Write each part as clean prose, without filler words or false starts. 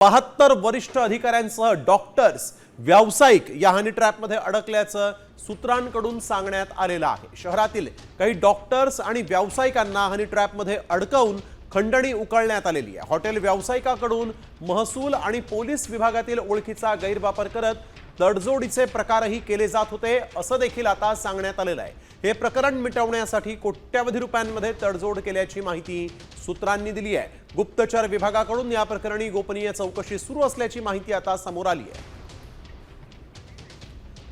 72 वरिष्ठ अधिकाऱ्यांसह डॉक्टर्स व्यावसायिक या हनी ट्रॅपमध्ये अडकल्याचं सूत्रांकडून सांगण्यात आलेलं आहे। शहरातील काही डॉक्टर्स आणि व्यावसायिकांना हनी ट्रॅपमध्ये अडकवून खंडणी उकळण्यात आलेली आहे। हॉटेल व्यावसायिकाकडून महसूल आणि पोलीस विभागातील ओळखीचा गैरवापर करत तडजोडीचे प्रकारही केले जात होते असं देखील आता सांगण्यात आलेलं आहे। हे प्रकरण मिटवण्यासाठी कोट्यवधी रुपयांमध्ये तडजोड केल्याची माहिती सूत्रांनी दिली आहे। गुप्तचर विभागाकडून या प्रकरणी गोपनीय चौकशी सुरू असल्याची माहिती आता समोर आली आहे।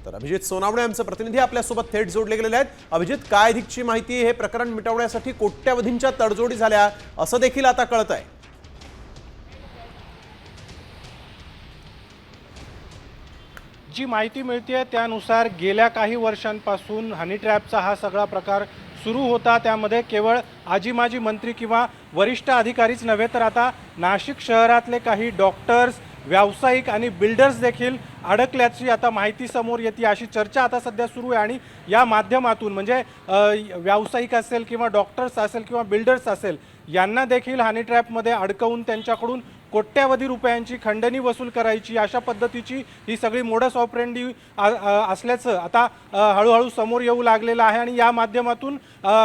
तर अभिजित सोनावणे आमचे प्रतिनिधी आपल्या सोबत थेट जोडले गेलेले आहेत। अभिजित, काय अधिकची माहिती? हे प्रकरण मिटवण्यासाठी कोट्यवधींच्या तडजोडी झाल्या असं देखील आता कळत आहे। जी माहिती मिळते त्यानुसार गेल्या काही वर्षांपासून हनी ट्रॅपचा हा सगळा प्रकार सुरू होता। त्यामध्ये केवळ आजी माजी मंत्री किंवा वरिष्ठ अधिकारीच नव्हे तर आता नाशिक शहरातले काही डॉक्टर्स, व्यावसायिक आणि बिल्डर्स देखील अडकल्याची आता माहिती समोर येते, अशी चर्चा आता सध्या सुरू आहे। आणि या माध्यमातून म्हणजे व्यावसायिक असेल किंवा डॉक्टर्स असेल किंवा बिल्डर्स असेल यांना देखील हनी ट्रॅपमध्ये अडकवून त्यांच्याकडून कोट्यवधी रुपयांची खंडणी वसूल करायची अशा पद्धतीची ही सगळी मोडस ऑपरेंडी असल्याचं आता हळूहळू समोर येऊ लागलेलं आहे। आणि या माध्यमातून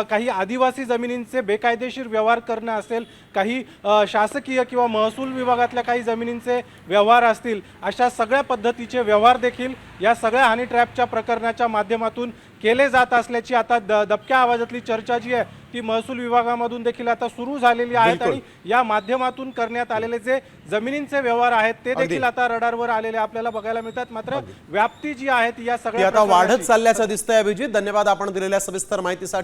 काही आदिवासी जमिनींचे बेकायदेशीर व्यवहार करणं असेल, काही शासकीय किंवा महसूल विभागातल्या काही जमिनींचे व्यवहार असतील, अशा सगळ्या पद्धतीचे व्यवहार देखील या सगळ्या हनी ट्रॅपच्या प्रकरणाच्या माध्यमातून केले जात असल्याची आता दबक्या आवाजातली चर्चा जी आहे ती महसूल विभागामधून देखील आता सुरू झालेली आहे। आणि या माध्यमातून करण्यात आलेले जे जमिनींचे व्यवहार आहेत ते देखील आता रडारवर आलेले आपल्याला बघायला मिळतात। मात्र व्याप्ती जी आहे ती या सगळ्या आता वाढत चालल्याचं दिसतंय। अभिजित, धन्यवाद आपण दिलेल्या सविस्तर माहितीसाठी।